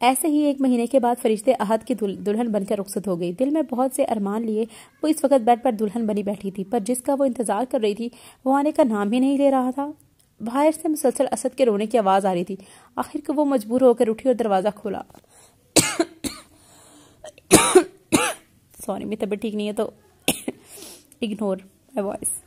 ایسے ہی 1 مہینے کے بعد فرشتے احد کی دلہن بن کر رخصت ہو گئی۔ دل میں بہت سے ارمان لیے وہ اس وقت بیڈ پر دلہن بنی بیٹھی تھی، پر جس کا وہ انتظار کر رہی تھی وہ آنے کا نام ہی نہیں لے رہا تھا۔ باہر سے مسلسل اسد کے رونے کی آواز آ رہی تھی۔ آخر کو وہ مجبور ہو کر اٹھی اور دروازہ کھولا۔ سوری، میری طبیعت ٹھیک نہیں ہے تو اگنور مائی وائس۔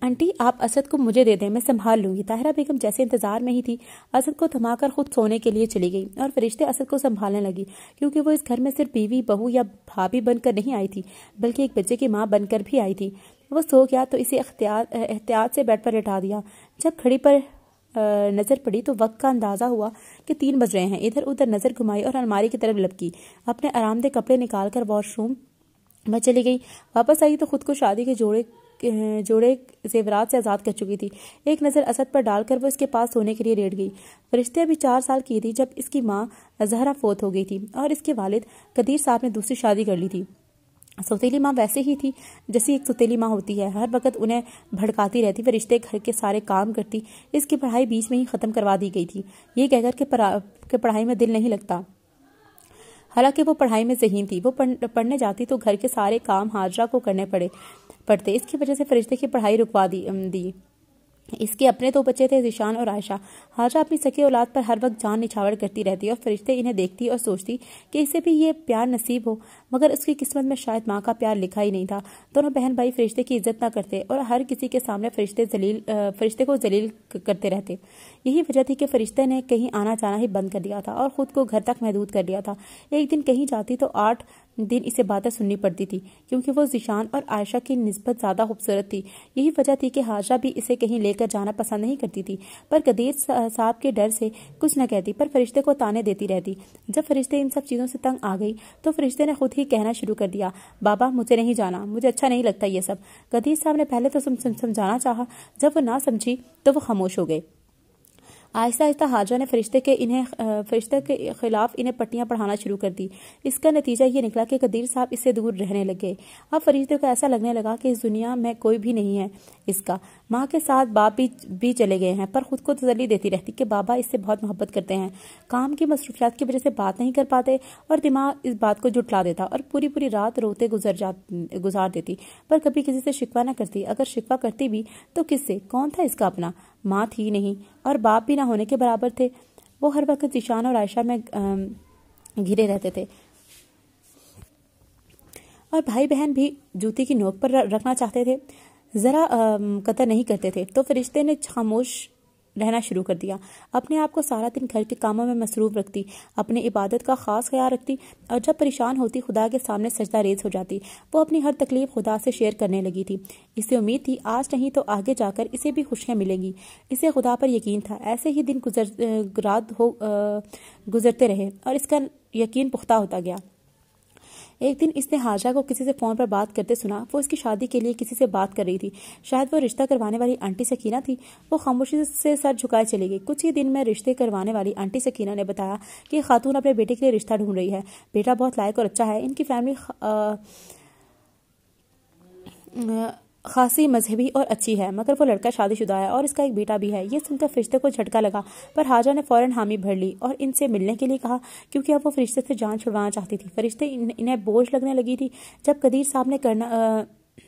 آنٹی آپ اسد کو مجھے دے دیں، میں سنبھال لوں گی۔ طاہرہ بیگم جیسے انتظار میں ہی تھی اسد کو تھما کر خود سونے کے لیے چلی گئی اور فرشتے اسد کو سنبھالنے لگی، کیونکہ وہ اس گھر میں صرف بیوی، بہو یا بھابھی بن کر نہیں آئی تھی بلکہ ایک بچے کی ماں بن کر بھی آئی تھی۔ وہ سو گیا تو اسے احتیاط سے بیڈ پر لٹا دیا۔ جب گھڑی پر نظر پڑی تو وقت کا اندازہ ہوا کہ 3 بج رہے ہیں۔ ادھر ادھر نظر گھمائی اور الماری کی طرف لپکی، اپنے آرام دہ کپڑے نکال کر واش روم میں چلی گئی۔ واپس آئی تو خود کو شادی کے جوڑے زیورات سے آزاد کر چکی تھی۔ ایک نظر اسد پر ڈال کر وہ اس کے پاس سونے کے لیے لیٹ گئی۔ فرشتے ابھی 4 سال کی تھی جب اس کی ماں زہرا فوت ہو گئی تھی اور اس کے والد قدیر صاحب نے دوسری شادی کر لی تھی۔ سوتیلی ماں ویسے ہی تھی جیسی ایک سوتیلی ماں ہوتی ہے، ہر وقت انہیں بھڑکاتی رہتی، فرشتے گھر کے سارے کام کرتی۔ اس کی پڑھائی بیچ میں ہی ختم کروا دی گئی تھی، یہ کہہ کر کہ پڑھائی میں دل نہیں لگتا۔ حالانکہ وہ پڑھائی میں ذہین تھی۔ وہ پڑھنے جاتی تو گھر کے سارے کام حاجرہ کو کرنے پڑتے، اس کی وجہ سے فرشتے کی پڑھائی رکوا دی۔ اس کے اپنے 2 بچے تھے، ذیشان اور عائشہ۔ حاجرہ اپنی سکی اولاد پر ہر وقت جان نچھاور کرتی رہتی اور فرشتے انہیں دیکھتی اور سوچتی کہ اسے بھی یہ پیار نصیب ہو، مگر اس کی قسمت میں شاید ماں کا پیار لکھا ہی نہیں تھا۔ دونوں بہن بھائی فرشتے کی عزت نہ کرتے اور ہر کسی کے سامنے فرشتے کو ذلیل کرتے رہتے۔ یہی وجہ تھی کہ فرشتے نے کہیں آنا جانا ہی بند کر دیا تھا اور خود کو گھر تک محدود کر لیا تھا۔ ایک دن کہیں جاتی تو 8 دن اسے باتیں سننی پڑتی تھی، کیونکہ وہ ذیشان اور عائشہ کی نسبت زیادہ خوبصورت تھی۔ یہی وجہ تھی کہ حاجرہ بھی اسے کہیں لے کر جانا پسند نہیں کرتی تھی، پر قدیر صاحب کے ڈر سے کچھ نہ کہتی، پر فرشتے کو تانے دیتی رہتی۔ جب فرشتے ان سب چیزوں سے تنگ آ گئی تو فرشتے نے خود ہی کہنا شروع کر دیا، بابا مجھے نہیں جانا، مجھے اچھا نہیں لگتا یہ سب۔ قدیر صاحب نے پہلے تو سمجھانا چاہا، جب وہ نہ سمجھی تو وہ خاموش ہو گئے۔ آہستہ آہستہ حاجرہ نے فرشتے کے خلاف انہیں پٹیاں پڑھانا شروع کر دی۔ اس کا نتیجہ یہ نکلا کہ قدیر صاحب اس سے دور رہنے لگے۔ اب فرشتے کو ایسا لگنے لگا کہ اس دنیا میں کوئی بھی نہیں ہے اس کا۔ ماں کے ساتھ باپ بھی چلے گئے ہیں، پر خود کو تسلی دیتی رہتی کہ بابا اس سے بہت محبت کرتے ہیں۔ کام کی مصروفیات کی وجہ سے بات نہیں کر پاتے اور دماغ اس بات کو جھٹلا دیتا اور پوری رات روتے گزار دیتی، پر کبھی کسی سے شکوہ نہ کرتی۔ اگر شکوہ کرتی بھی تو کس سے؟ کون تھا اس کا اپنا؟ ماں تھی نہیں اور باپ بھی نہ ہونے کے برابر تھے۔ وہ ہر وقت ذیشان اور عائشہ میں گھرے رہتے تھے اور بھائی بہن بھی جوتی کی نوک پر رکھنا چاہتے تھے، ذرا قطع نہیں کرتے تھے۔ تو فرشتے نے خاموش رہنا شروع کر دیا، اپنے آپ کو سارا دن گھر کے کاموں میں مصروف رکھتی، اپنی عبادت کا خاص خیال رکھتی اور جب پریشان ہوتی خدا کے سامنے سجدہ ریز ہو جاتی۔ وہ اپنی ہر تکلیف خدا سے شیئر کرنے لگی تھی۔ اسے امید تھی آج نہیں تو آگے جا کر اسے بھی خوشیاں ملیں گی۔ اسے خدا پر یقین تھا۔ ایسے ہی دن گزرتے رہے اور اس کا یقین پختہ ہوتا گیا۔ ایک دن اس نے حاجرہ کو کسی سے فون پر بات کرتے سنا۔ وہ اس کی شادی کے لیے کسی سے بات کر رہی تھی، شاید وہ رشتہ کروانے والی آنٹی سکینہ تھی۔ وہ خاموشی سے سر جھکائے چلی گئی۔ کچھ ہی دن میں رشتے کروانے والی آنٹی سکینہ نے بتایا کہ خاتون اپنے بیٹے کے لیے رشتہ ڈھونڈ رہی ہے۔ بیٹا بہت لائق اور اچھا ہے، ان کی فیملی خاصی مذہبی اور اچھی ہے، مگر وہ لڑکا شادی شدہ ہے اور اس کا ایک بیٹا بھی ہے۔ یہ سن کر فرشتے کو جھٹکا لگا، پر حاجرہ نے فوراً حامی بھر لی اور ان سے ملنے کے لیے کہا، کیونکہ اب وہ فرشتے سے جان چھڑوانا چاہتی تھی۔ فرشتے انہیں بوجھ لگنے لگی تھی۔ جب قدیر صاحب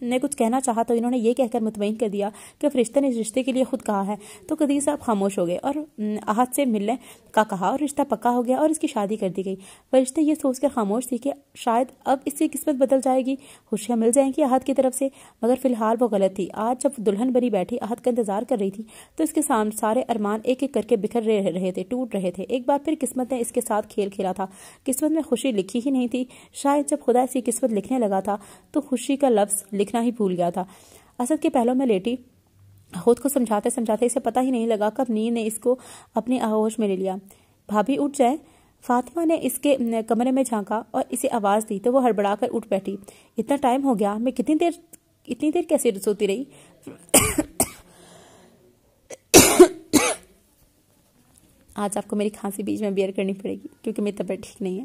نے کچھ کہنا چاہا تو انہوں نے یہ کہہ کر مطمئن کر دیا کہ فرشتے نے اس رشتے کے لیے خود کہا ہے۔ تو قدیر صاحب خاموش ہو گئے اور احد سے ملنے کا کہا اور رشتہ پکا ہو گیا اور اس کی شادی کر دی گئی۔ فرشتے یہ سوچ کر خاموش تھی کہ شاید اب اس کی قسمت بدل جائے گی، خوشیاں مل جائیں گی احد کی طرف سے، مگر فی الحال وہ غلط تھی۔ آج جب دلہن بنی بیٹھی احد کا انتظار کر رہی تھی تو اس کے سارے ارمان ایک ایک کر کے بکھر رہے تھے، ٹوٹ رہے تھے۔ ایک بار پھر قسمت نے اس کے ساتھ کھیل کھیلا تھا۔ قسمت میں خوشی لکھی ہی نہیں تھی، شاید جب خدا اس کی قسمت لکھنے لگا تھا تو خوشی کا لفظ لکھنا ہی بھول گیا تھا۔ اسد کے پہلوں میں لیٹی خود کو سمجھاتے اسے پتہ ہی نہیں لگا کب نیند نے اس کو اپنی آغوش میں لے لیا۔ بھابھی اٹھ جائیں۔ فاطمہ نے اس کے کمرے میں جھانکا اور اسے آواز دی تو وہ ہڑبڑا کر اٹھ بیٹھی۔ اتنا ٹائم ہو گیا، میں اتنی دیر کیسے سوتی رہی؟ آج آپ کو میری کھانسی بیچ میں بیئر کرنی پڑے گی کیونکہ میری طبیعت ٹھیک نہیں ہے۔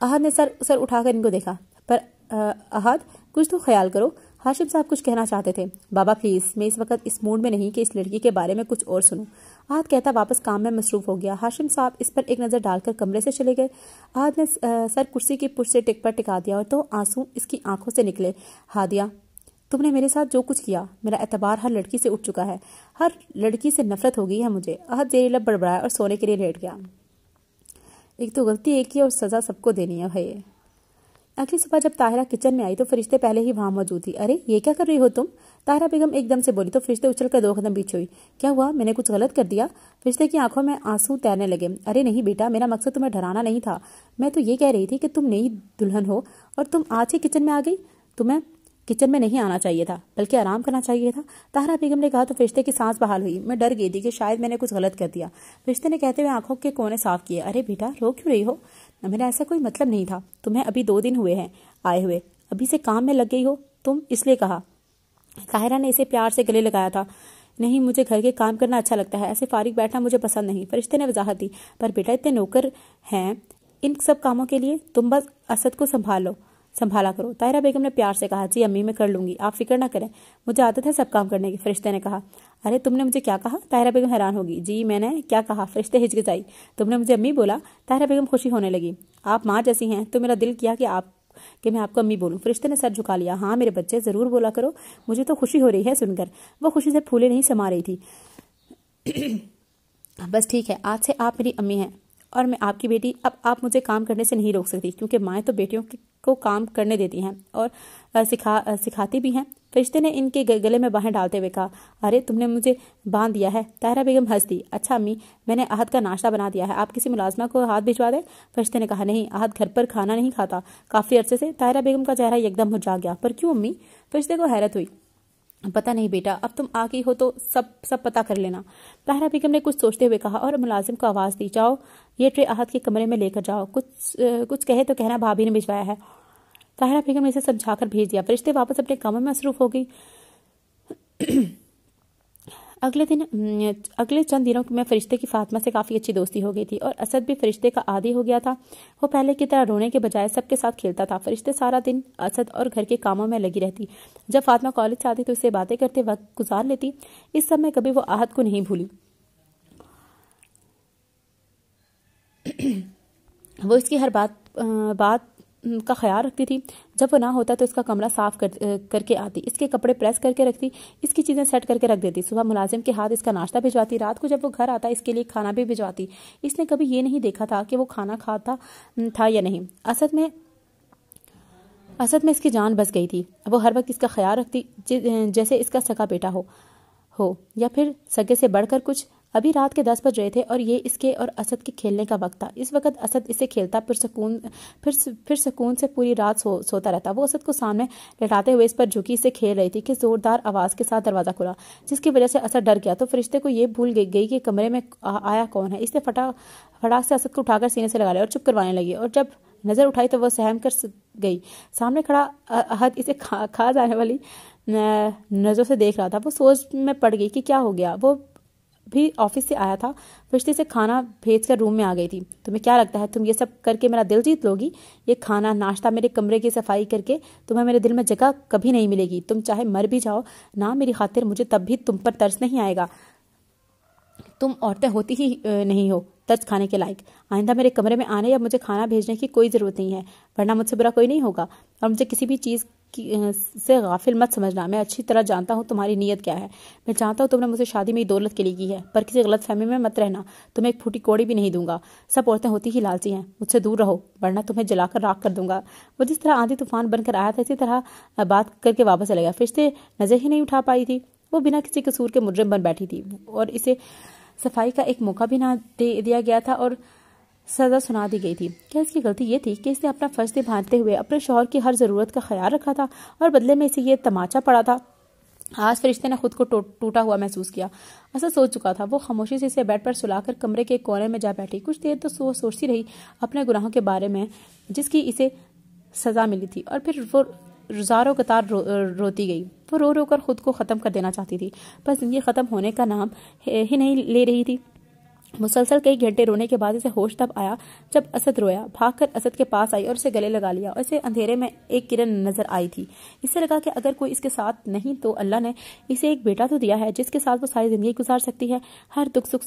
احد نے سر اٹھا کر ان کو دیکھا۔ پر احد کچھ تو خیال کرو، ہاشم صاحب کچھ کہنا چاہتے تھے۔ بابا پلیز، میں اس وقت اس موڈ میں نہیں کہ اس لڑکی کے بارے میں کچھ اور سنوں۔ احد کہتا واپس کام میں مصروف ہو گیا۔ ہاشم صاحب اس پر ایک نظر ڈال کر کمرے سے چلے گئے۔ احد نے سر کرسی کی پشت سے ٹک پر ٹکا دیا اور تو آنسو اس کی آنکھوں سے نکلے۔ ہادیہ، تم نے میرے ساتھ جو کچھ کیا، میرا اعتبار ہر لڑکی سے اٹھ چکا ہے، ہر لڑکی سے نفرت ہو گئی ہے مجھے۔ احد زیر لب بڑبڑایا اور سونے کے لیے لیٹ گیا۔ ایک تو غلطی ایک کی اور سزا سب کو دینی ہے بھائی۔ اگلی صبح جب طاہرہ کچن میں آئی تو فرشتے پہلے ہی وہاں موجود تھی۔ ارے یہ کیا کر رہی ہو تم؟ طاہرہ بیگم ایک دم سے بولی تو فرشتے اچھل کر 2 قدم پیچھے ہوئی۔ کیا ہوا؟ میں نے کچھ غلط کر دیا؟ فرشتے کی آنکھوں میں آنسو تیرنے لگے۔ ارے نہیں بیٹا، میرا مقصد تمہیں ڈرانا نہیں تھا، میں تو یہ کہہ رہی تھی کہ تم نئی دلہن ہو اور تم آج ہی کچن میں آ گئی، تمہیں کچن میں نہیں آنا چاہیے تھا بلکہ آرام کرنا چاہیے تھا، طاہرہ بیگم نے کہا تو فرشتے کی سانس بحال ہوئی۔ میں ڈر گئی تھی کہ شاید میں نے کچھ غلط کر دیا، فرشتے نے کہتے ہوئے آنکھوں کے کونے صاف کیے۔ ارے بیٹا رو کیوں رہی ہو؟ میرا ایسا کوئی مطلب نہیں تھا، تمہیں ابھی 2 دن ہوئے ہیں آئے ہوئے، ابھی سے کام میں لگ گئی ہو تم، اس لیے کہا۔ طاہرہ نے اسے پیار سے گلے لگایا تھا۔ نہیں، مجھے گھر کے کام کرنا اچھا لگتا ہے، ایسے فارغ بیٹھنا مجھے پسند نہیں، فرشتے نے وضاحت دی۔ پر بیٹا اتنے نوکر ہیں ان سب کاموں کے لیے، تم بس اسد کو سنبھالا کرو۔ طاہرہ بیگم نے پیار سے کہا۔ جی امی میں کر لوں گی، آپ فکر نہ کریں، مجھے عادت ہے سب کام کرنے کی، فرشتے نے کہا۔ ارے تم نے مجھے کیا کہا؟ طاہرہ بیگم حیران ہوگی۔ جی میں نے کیا کہا؟ فرشتے ہچکچائی۔ تم نے مجھے امی بولا؟ طاہرہ بیگم خوشی ہونے لگی۔ آپ ماں جیسی ہیں تو میرا دل کیا کہ میں آپ کو امی بولوں۔ فرشتے نے سر جھکا لیا۔ ہاں میرے بچے ضرور بولا کرو، مجھے تو خوشی ہو رہی ہے سن کر۔ وہ خوشی سے پھولے نہیں سما رہی تھی۔ بس ٹھیک ہے، آج سے آپ میری امی ہیں اور میں آپ کی بیٹی۔ اب آپ مجھے کام کرنے سے نہیں روک سکتی کیونکہ مائیں تو بیٹیوں کو کام کرنے دیتی ہیں اور سکھاتی بھی ہیں۔ فرشتے نے ان کے گلے میں باہیں ڈالتے ہوئے کہا۔ ارے تم نے مجھے باندھ دیا ہے؟ طاہرہ بیگم ہنس دی۔ اچھا امی، میں نے احد کا ناشتہ بنا دیا ہے، آپ کسی ملازمہ کو ہاتھ بھجوا دیں؟ فرشتے نے کہا۔ نہیں، احد گھر پر کھانا نہیں کھاتا کافی عرصے سے۔ طاہرہ بیگم کا چہرہ یکدم مرجھا گیا۔ پر کیوں امی؟ فرشتے کو حیرت ہوئی۔ پتہ نہیں بیٹا، اب تم آ گئی ہو تو سب پتہ کر لینا، طاہرہ بیگم نے کچھ سوچتے ہوئے کہا اور ملازم کو آواز دی۔ جاؤ یہ ٹرے احد کے کمرے میں لے کر جاؤ، کچھ کہے تو کہنا بھابھی نے بھجوایا ہے۔ طاہرہ بیگم نے اسے سمجھا کر بھیج دیا۔ فرشتے واپس اپنے کاموں میں مصروف ہو گئی۔ اگلے چند دنوں میں فرشتے کی فاطمہ سے کافی اچھی دوستی ہو گئی تھی اور اسد بھی فرشتے کا عادی ہو گیا تھا۔ وہ پہلے کی طرح رونے کے بجائے سب کے ساتھ کھیلتا تھا۔ فرشتے سارا دن اسد اور گھر کے کاموں میں لگی رہتی۔ جب فاطمہ کالج سے آتی تو اس سے باتیں کرتے وقت گزار لیتی۔ اس سب میں کبھی وہ احد کو نہیں بھولی۔ وہ اس کی ہر بات کا خیال رکھتی تھی۔ جب وہ نہ ہوتا تو اس کا کمرہ صاف کر کے آتی، اس کے کپڑے پریس کر کے رکھتی، اس کی چیزیں سیٹ کر کے رکھ دیتی۔ صبح ملازم کے ہاتھ اس کا ناشتہ بھجواتی، رات کو جب وہ گھر آتا اس کے لیے کھانا بھی بھجواتی۔ اس نے کبھی یہ نہیں دیکھا تھا کہ وہ کھانا کھاتا تھا یا نہیں۔ اسد میں اس کی جان بس گئی تھی۔ وہ ہر وقت اس کا خیال رکھتی جیسے اس کا سگا بیٹا ہو یا پھر سگے سے بڑھ کر کچھ۔ ابھی رات کے 10 بج رہے تھے اور یہ اس کے اور اسد کے کھیلنے کا وقت تھا۔ اس وقت اسد اسے کھیلتا پھر سکون سے پوری رات سوتا رہتا۔ وہ اسد کو سامنے لٹاتے ہوئے اس پر جھکی اسے کھیل رہی تھی کہ زوردار آواز کے ساتھ دروازہ کھلا، جس کی وجہ سے اسد ڈر گیا تو فرشتے کو یہ بھول گئی کہ کمرے میں آیا کون ہے۔ اس نے فٹاک سے اسد کو اٹھا کر سینے سے لگا لیا اور چپ کروانے لگی، اور جب نظر اٹھائی تو وہ سہم کر گئی۔ سامنے کھڑا احد اسے کھا جانے والی نظروں سے دیکھ رہا تھا۔ وہ سوچ میں پڑ گئی کہ کیا ہو گیا۔ وہ بھی آفس سے آیا تھا، فرشتے سے کھانا بھیج کر روم میں آ گئی تھی۔ تمہیں کیا لگتا ہے تم یہ سب کر کے میرا دل جیت لوگی؟ یہ کھانا ناشتہ، میرے کمرے کی صفائی کر کے تمہیں میرے دل میں جگہ کبھی نہیں ملے گی۔ تم چاہے مر بھی جاؤ نہ میری خاطر، مجھے تب بھی تم پر ترس نہیں آئے گا۔ تم عورتیں ہوتی ہی نہیں ہو ترس کھانے کے لائق۔ آئندہ میرے کمرے میں آنے یا مجھے کھانا بھیجنے کی کوئی ضرورت نہیں ہے، ورنہ مجھ سے برا کوئی نہیں ہوگا، اور مجھے کسی بھی چیز سے غافل مت سمجھنا۔ میں اچھی طرح جانتا ہوں تمہاری نیت کیا ہے۔ میں جانتا ہوں تم نے مجھے شادی میری دولت کے لیے کی ہے، پر کسی غلط فہمی میں مت رہنا۔ تمہیں ایک پھوٹی کوڑی بھی نہیں دوں گا۔ سب عورتیں ہوتی ہی لالچی ہیں، مجھ سے دور رہو ورنہ تمہیں جلا کر راکھ کر دوں گا۔ وہ جس طرح آندھی طوفان بن کر آیا تھا اسی طرح بات کر کے واپس چلے گیا۔ فرشتے نظر ہی نہیں اٹھا پائی تھی۔ وہ بنا کسی قصور کے مجرم بن بیٹھی تھی اور اسے صفائی کا ایک موقع بھی نہ دیا گیا تھا اور سزا سنا دی گئی تھی۔ کیا اس کی غلطی یہ تھی کہ اس نے اپنا فرض نبھاتے ہوئے اپنے شوہر کی ہر ضرورت کا خیال رکھا تھا اور بدلے میں اسے یہ تماچا پڑا تھا؟ آج فرشتے نے خود کو ٹوٹا ہوا محسوس کیا۔ ایسا سوچ چکا تھا۔ وہ خاموشی سے اسے بیڈ پر سلا کر کمرے کے کونے میں جا بیٹھی۔ کچھ دیر تو وہ سوچتی رہی اپنے گناہوں کے بارے میں جس کی اسے سزا ملی تھی، اور پھر وہ زاروں قطار روتی گئی۔ وہ رو کر خود کو ختم کر دینا چاہتی تھی، پر زندگی ختم ہونے کا نام ہی نہیں لے رہی تھی۔ مسلسل کئی گھنٹے رونے کے بعد اسے ہوش تب آیا جب اسد رویا، بھاگ کر اسد کے پاس آئی اور اسے گلے لگا لیا، اور اسے اندھیرے میں ایک کرن نظر آئی تھی۔ اسے لگا کہ اگر کوئی اس کے ساتھ نہیں تو اللہ نے اسے ایک بیٹا تو دیا ہے جس کے ساتھ وہ ساری زندگی گزار سکتی ہے، ہر دکھ سکھ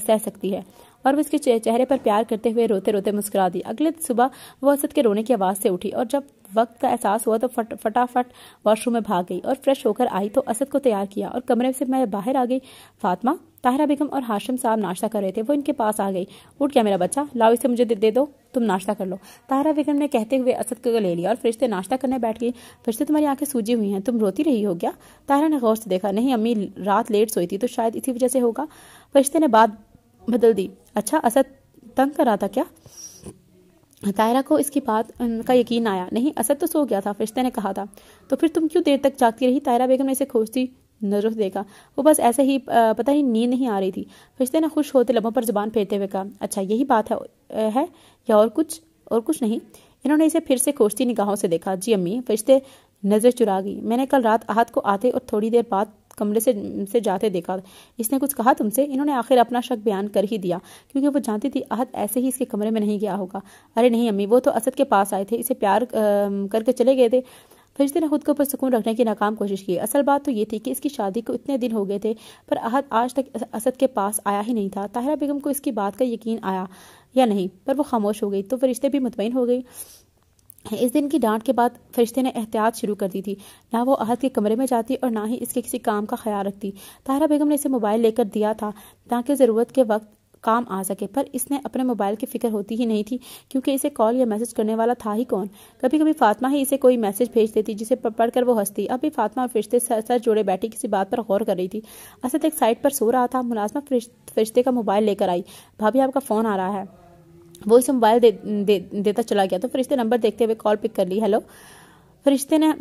سہ سکتی ہے۔ اور وہ اس کے چہرے پر پیار کرتے ہوئے روتے روتے مسکرا دی۔ اگلے صبح وہ اسد کے رونے کی آواز سے اٹھی اور جب وقت کا احساس ہوا تو فٹافٹ واش روم میں بھاگ گئی اور فریش ہو کر آئی تو اسد کو تیار کیا اور کمرے سے میں باہر آ گئی۔ فاطمہ، طاہرہ بیگم اور ہاشم صاحب ناشتہ کر رہے تھے، وہ ان کے پاس آ گئی۔ اٹھ گیا میرا بچہ، لاؤ اسے مجھے دے دو، تم ناشتہ کر لو، طاہرہ بیگم نے کہتے ہوئے اسد کو لے لیا اور فرشتے ناشتہ کرنے بیٹھ گئی۔ فرشتے، تمہاری آنکھیں سوجی ہوئی ہیں، تم روتی رہی ہو کیا؟ طاہرہ نے غور سے دیکھا۔ نہیں امی، رات لیٹ سوئی تھی تو شاید اسی وجہ سے ہوگا۔ فرشتے نے بات بدل دی۔ اچھا، اسد تنگ کر رہا تھا کیا؟ طاہرہ کو اس کی بات کا یقین آیا۔ نہیں، اسد تو سو گیا تھا، فرشتے نے کہا تھا۔ تو پھر تم کیوں دیر تک جاگتی رہی؟ طاہرہ بیگم نے اسے کھوجتی نظروں سے دیکھا۔ وہ بس ایسے ہی، پتہ ہی نیند نہیں آ رہی تھی، فرشتے نے خوش ہوتے لبوں پر زبان پھیرتے ہوئے کہا۔ اچھا یہی بات ہے یا اور کچھ نہیں؟ انہوں نے اسے پھر سے کھوجتی نگاہوں سے دیکھا۔ جی امی، فرشتے نظر چرا گئی۔ میں نے کل رات احد کو آتے اور تھوڑی دیر بعد کمرے سے جاتے دیکھا۔ اس نے کچھ کہا تم سے؟ انہوں نے آخر اپنا شک بیان کر ہی دیا کیونکہ وہ جانتی تھی احد ایسے ہی اس کے کمرے میں نہیں گیا ہوگا۔ ارے نہیں امی، وہ تو اسد کے پاس آئے تھے، اسے پیار کر کے چلے گئے تھے۔ فرشتے نے خود کو پرسکون رکھنے کی ناکام کوشش کی۔ اصل بات تو یہ تھی کہ اس کی شادی کو اتنے دن ہو گئے تھے پر احد آج تک اسد کے پاس آیا ہی نہیں تھا۔ طاہرہ بیگم کو اس کی بات کا یقین آیا یا نہیں، پر وہ خاموش ہو گئی تو فرشتے بھی مطمئن ہو گئی۔ اس دن کی ڈانٹ کے بعد فرشتے نے احتیاط شروع کر دی تھی، نہ وہ احد کے کمرے میں جاتی اور نہ ہی اس کے کسی کام کا خیال رکھتی۔ طاہرہ بیگم نے اسے موبائل لے کر دیا تھا تاکہ ضرورت کے وقت کام آ سکے، پر اس نے اپنے موبائل کی فکر ہوتی ہی نہیں تھی کیونکہ اسے کال یا میسج کرنے والا تھا ہی کون۔ کبھی کبھی فاطمہ ہی اسے کوئی میسج بھیج دیتی جسے پڑھ کر وہ ہنستی۔ اب بھی فاطمہ اور فرشتے سر جوڑے بیٹھی کسی بات پر غور کر رہی تھی۔ اسد ایک سائٹ پر سو رہا تھا۔ ملازمہ فرشتے کا موبائل لے کر آئی۔ بھابھی آپ کا فون آ رہا ہے۔ وہ اسے موبائل دیتا چلا گیا تو فرشتے نمبر دیکھتے ہوئے کال پک کر لی۔ ہیلو، فرشتے نے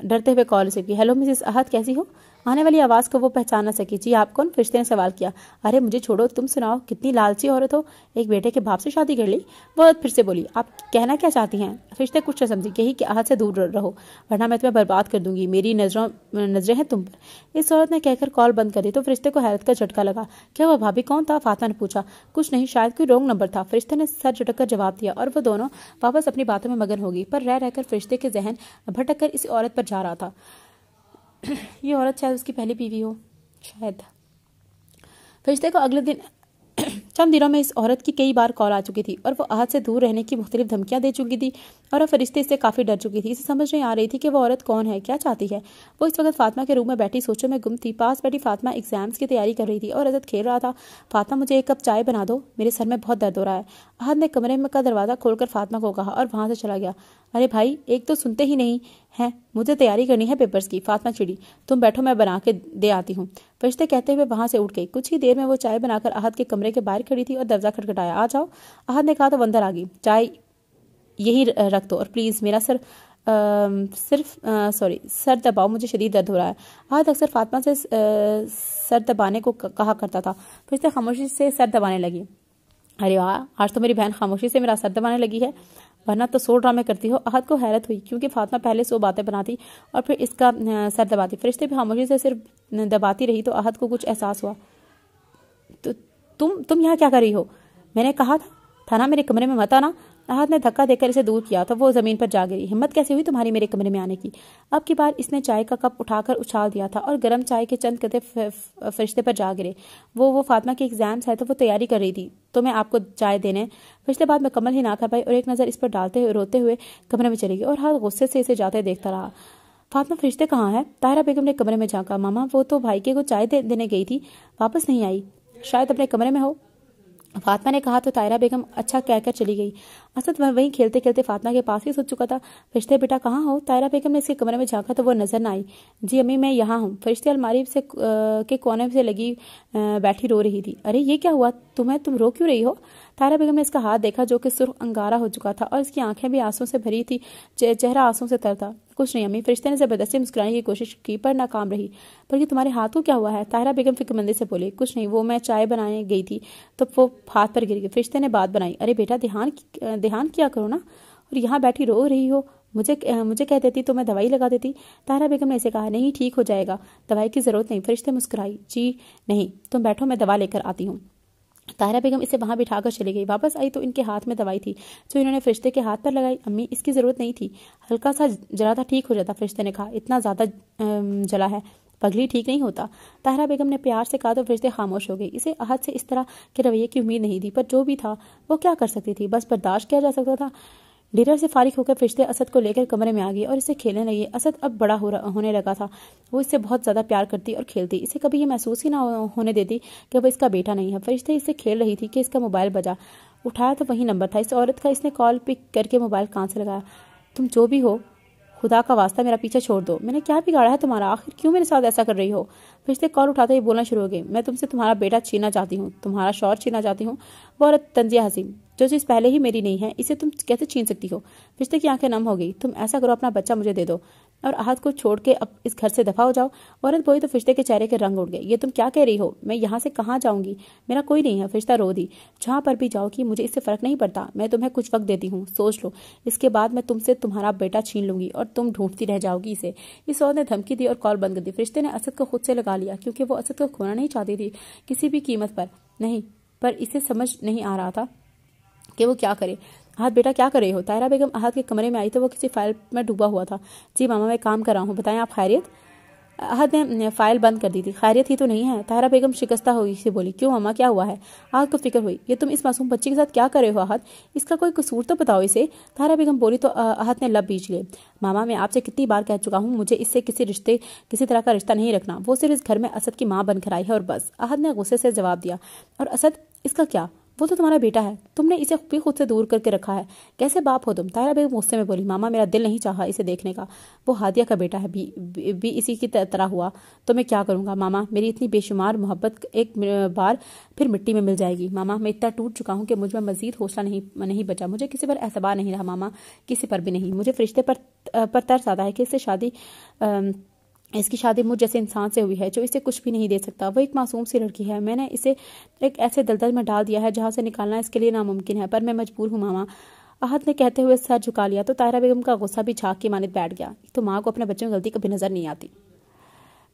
ڈرتے ہوئے کال ریسیو کی۔ ہیلو مسز احد، کیسی ہو؟ آنے والی آواز کو وہ پہچان نہ سکی۔ جی آپ کون؟ فرشتے نے سوال کیا۔ ارے مجھے چھوڑو، تم سناؤ، کتنی لالچی عورت ہو، ایک بیٹے کے باپ سے شادی کر لی؟ وہ عورت پھر سے بولی۔ آپ کہنا کیا چاہتی ہیں؟ فرشتے کچھ نہ سمجھی، یہی کہ احد سے دور رہو ورنہ میں تمہیں برباد کر دوں گی، میری نظریں ہیں تم پر۔ اس عورت نے کہہ کر کال بند کر دی تو فرشتے کو حیرت کا جھٹکا لگا۔ کیا وہ بھابھی کون تھا؟ فاطمہ نے پوچھا۔ کچھ نہیں، شاید کوئی رونگ نمبر تھا، فرشتے نے سر جھٹک کر جواب دیا اور وہ دونوں واپس اپنی باتوں میں مگن ہو گئی۔ پر رہ کر فرشتے کے ذہن بھٹک کر اس عورت پر جا رہا تھا۔ یہ عورت شاید اس کی پہلی بیوی ہو، شاید۔ فرشتے کو اگلے دن چند دنوں میں اس عورت کی کئی بار کال آ چکی تھی اور وہ احد سے دور رہنے کی مختلف دھمکیاں دے چکی تھی اور وہ فرشتے اس سے کافی ڈر چکی تھی۔ اسے سمجھ نہیں آ رہی تھی کہ وہ عورت کون ہے، کیا چاہتی ہے۔ وہ اس وقت فاطمہ کے روم میں بیٹھی سوچوں میں گم تھی۔ پاس بیٹھی فاطمہ ایگزامز کی تیاری کر رہی تھی اور اسد کھیل رہا تھا۔ فاطمہ مجھے ایک کپ چائے بنا دو، میرے سر میں بہت درد ہو رہا ہے۔ احد نے کمرے کا دروازہ کھول کر فاطمہ کو کہا اور وہاں سے چلا گیا۔ ارے بھائی، ایک تو سنتے ہی نہیں ہیں، مجھے تیاری کرنی ہے پیپرز کی۔ فاطمہ چڑی۔ تم بیٹھو، میں بنا کے دے آتی ہوں، فرشتے کہتے ہوئے وہاں سے اٹھ گئی۔ کچھ ہی دیر میں وہ چائے بنا کر احد کے کمرے کے باہر کھڑی تھی اور دروازہ کھٹکھٹایا۔ آ جاؤ، احد نے کہا تو وہ اندر آ گئی۔ چائے یہی رکھ دو اور پلیز میرا سر دباؤ، مجھے شدید درد ہو رہا ہے۔ احد اکثر فاطمہ سے سر دبانے کو کہا کرتا تھا۔ فرشتے خاموشی سے سر دبانے لگی۔ ارے واہ، آج تو میری بہن خاموشی سے میرا سر دبانے لگی ہے، ورنہ تو 100 ڈرامے کرتی ہو۔ احد کو حیرت ہوئی کیونکہ فاطمہ پہلے 100 باتیں بناتی اور پھر اس کا سر دباتی۔ فرشتے بھی خاموشی سے صرف دباتی رہی تو احد کو کچھ احساس ہوا۔ تو تم یہاں کیا کر رہی ہو؟ میں نے کہا تھا نا میرے کمرے میں مت آنا۔ احد نے دھکا دے کر اسے دور کیا تو وہ زمین پر جا گری۔ ہمت کیسے ہوئی تمہاری میرے کمرے میں آنے کی؟ اب کی بار اس نے چائے کا کپ اٹھا کر اچھال دیا تھا اور گرم چائے کے چند قطرے فرشتے پر جا گرے۔ وہ فاطمہ کے ایگزامز ہے تو وہ تیاری کر رہی تھی، تو میں آپ کو چائے دینے۔ فرشتے بات مکمل ہی نہ کر پائی اور ایک نظر اس پر ڈالتے روتے ہوئے کمرے میں چلی گئی اور ہر غصے سے اسے جاتے دیکھتا رہا۔ فاطمہ، فرشتے کہاں ہے؟ طاہرہ بیگم نے کمرے میں جھانکا۔ ماما، وہ تو بھائی کے کو چائے دینے گئی تھی، واپس نہیں آئی، شاید اپنے کمرے میں ہو، فاطمہ نے کہا تو طاہرہ بیگم اچھا کہہ کر چلی گئی۔ اسد وہیں کھیلتے کھیلتے فاطمہ کے پاس ہی سو چکا تھا۔ فرشتے بیٹا کہاں ہو؟ طاہرہ بیگم نے اس کے کمرے میں جھانکا تو وہ نظر نہ آئی۔ جی امی، میں یہاں ہوں۔ فرشتے الماری کے کونے سے لگی بیٹھی رو رہی تھی۔ ارے یہ کیا ہوا تم رو کیوں رہی ہو؟ طاہرہ بیگم نے اس کا ہاتھ دیکھا جو کہ سرخ انگارہ ہو چکا تھا اور اس کی آنکھیں بھی آنسوں سے بھری تھی، چہرہ آنسوں سے تر تھا۔ کچھ نہیں امی، فرشتے نے زبردستی مسکرانے کی کوشش کی پر ناکام رہی۔ پر یہ تمہارے ہاتھ کو کیا ہوا ہے؟ طاہرہ بیگم فکر مندی سے بولی۔ کچھ نہیں، وہ میں چائے بنانے گئی تھی تو وہ ہاتھ پر گر گئی۔ فرشتے نے بات بنائی۔ ارے بیٹا، دھیان کیا کرو نا، اور یہاں بیٹھی رو رہی ہو، مجھے کہہ دیتی تو میں دوائی لگا دیتی۔ طاہرہ بیگم نے اسے کہا۔ نہیں، ٹھیک ہو جائے گا، دوائی کی ضرورت نہیں۔ فرشتے مسکرائی۔ جی نہیں، تم بیٹھو، میں دوا لے کر آتی ہوں۔ طاہرہ بیگم اسے وہاں بٹھا کر چلی گئی۔ واپس آئی تو ان کے ہاتھ میں دوائی تھی جو انہوں نے فرشتے کے ہاتھ پر لگائی۔ امی اس کی ضرورت نہیں تھی، ہلکا سا جلا تھا ٹھیک ہو جاتا۔ فرشتے نے کہا اتنا زیادہ جلا ہے پگلی ٹھیک نہیں ہوتا۔ طاہرہ بیگم نے پیار سے کہا تو فرشتے خاموش ہو گئی۔ اسے احد سے اس طرح کے رویے کی امید نہیں تھی، پر جو بھی تھا وہ کیا کر سکتی تھی، بس برداشت کیا جا سکتا تھا۔ ڈنر سے فارغ ہو کر فرشتے اسد کو لے کر کمرے میں آ گئی اور اسے کھیلنے لگی۔ اسد اب بڑا ہونے لگا تھا، وہ اس سے بہت زیادہ پیار کرتی اور کھیلتی، اسے کبھی یہ محسوس ہی نہ ہونے دیتی کہ وہ اس کا بیٹا نہیں ہے۔ فرشتے اس سے کھیل رہی تھی کہ اس کا موبائل بجا، اٹھایا تو وہی نمبر تھا اس عورت کا۔ اس نے کال پک کر کے موبائل کان سے لگایا۔ تم جو بھی ہو خدا کا واسطہ میرا پیچھا چھوڑ دو، میں نے کیا بگاڑا ہے تمہارا، آخر کیوں میرے ساتھ ایسا کر رہی ہو؟ فرشتے کال اٹھاتے ہی بولنا شروع ہو گئے۔ میں تم سے تمہارا بیٹا چھیننا چاہتی ہوں، تمہارا شوہر چھیننا چاہتی ہوں۔ وہ عورت طنزیہ ہنسی، جو چیز پہلے ہی میری نہیں ہے اسے تم کیسے چھین سکتی ہو؟ فرشتے کی آنکھیں نم ہو گئی۔ تم ایسا کرو اپنا بچہ مجھے دے دو اور احد کو چھوڑ کے اب اس گھر سے دفع ہو جاؤ۔ عورت بولی تو فرشتے کے چہرے کے رنگ اڑ گئے۔ یہ تم کیا کہہ رہی ہو؟ میں یہاں سے کہاں جاؤں گی؟ میرا کوئی نہیں ہے۔ فرشتہ رو دی۔ جہاں پر بھی جاؤ گی مجھے اس سے فرق نہیں پڑتا، میں تمہیں کچھ وقت دیتی ہوں، سوچ لو، اس کے بعد میں تم سے تمہارا بیٹا چھین لوں گی اور تم ڈھونڈتی رہ جاؤ گی اسے۔ اس عورت نے دھمکی دی اور کال بند کر دی۔ فرشتے نے اسد کو خود سے لگا لیا کیونکہ وہ اسد کو کھونا نہیں چاہتی تھی، کسی بھی قیمت پر نہیں، پر اسے سمجھ نہیں آ رہا تھا کہ وہ کیا کرے۔ احد بیٹا کیا کر رہے ہو؟ طاہرہ بیگم احد کے کمرے میں آئی تو وہ کسی فائل میں ڈوبا ہوا تھا۔ جی ماما میں کام کر رہا ہوں، بتائیں آپ خیریت؟ احد نے فائل بند کر دی تھی۔ خیریت ہی تو نہیں ہے، طاہرہ بیگم شکستہ ہوئی سے بولی۔ کیوں ماما کیا ہوا ہے؟ احد کو فکر ہوئی۔ یہ تم اس معصوم بچی کے ساتھ کیا کر رہے ہو احد؟ اس کا کوئی قصور تو بتاؤ اسے۔ طاہرہ بیگم بولی تو احد نے لب بیچ لیے۔ ماما میں آپ سے کتنی بار کہہ چکا ہوں مجھے اس سے کسی طرح کا رشتہ نہیں رکھنا، وہ صرف اس گھر میں اسد کی ماں بن کر آئی ہے اور بس۔ احد نے غصے سے جواب دیا۔ اور اسد اس کا کیا؟ وہ تو تمہارا بیٹا ہے، تم نے اسے بھی خود سے دور کر کے رکھا ہے، کیسے باپ ہو تم؟ طاہرہ بیگم غصے میں بولی۔ ماما میرا دل نہیں چاہا اسے دیکھنے کا، وہ ہادیہ کا بیٹا ہے، بھی اسی کی طرح ہوا تو میں کیا کروں گا؟ ماما میری اتنی بے شمار محبت ایک بار پھر مٹی میں مل جائے گی۔ ماما میں اتنا ٹوٹ چکا ہوں کہ مجھ میں مزید حوصلہ نہیں بچا، مجھے کسی پر اعتبار نہیں رہا ماما، کسی پر بھی نہیں۔ مجھے فرشتے پر ترس آتا ہے کہ اس کی شادی مجھ جیسے انسان سے ہوئی ہے جو اسے کچھ بھی نہیں دے سکتا۔ وہ ایک معصوم سی لڑکی ہے، میں نے اسے ایک ایسے دلدل میں ڈال دیا ہے جہاں سے نکالنا اس کے لیے ناممکن ہے، پر میں مجبور ہوں ماما۔ احد نے کہتے ہوئے سر جھکا لیا تو طاہرہ بیگم کا غصہ بھی جھاگ کی مانند بیٹھ گیا۔ تو ماں کو اپنے بچوں کی غلطی کبھی نظر نہیں آتی۔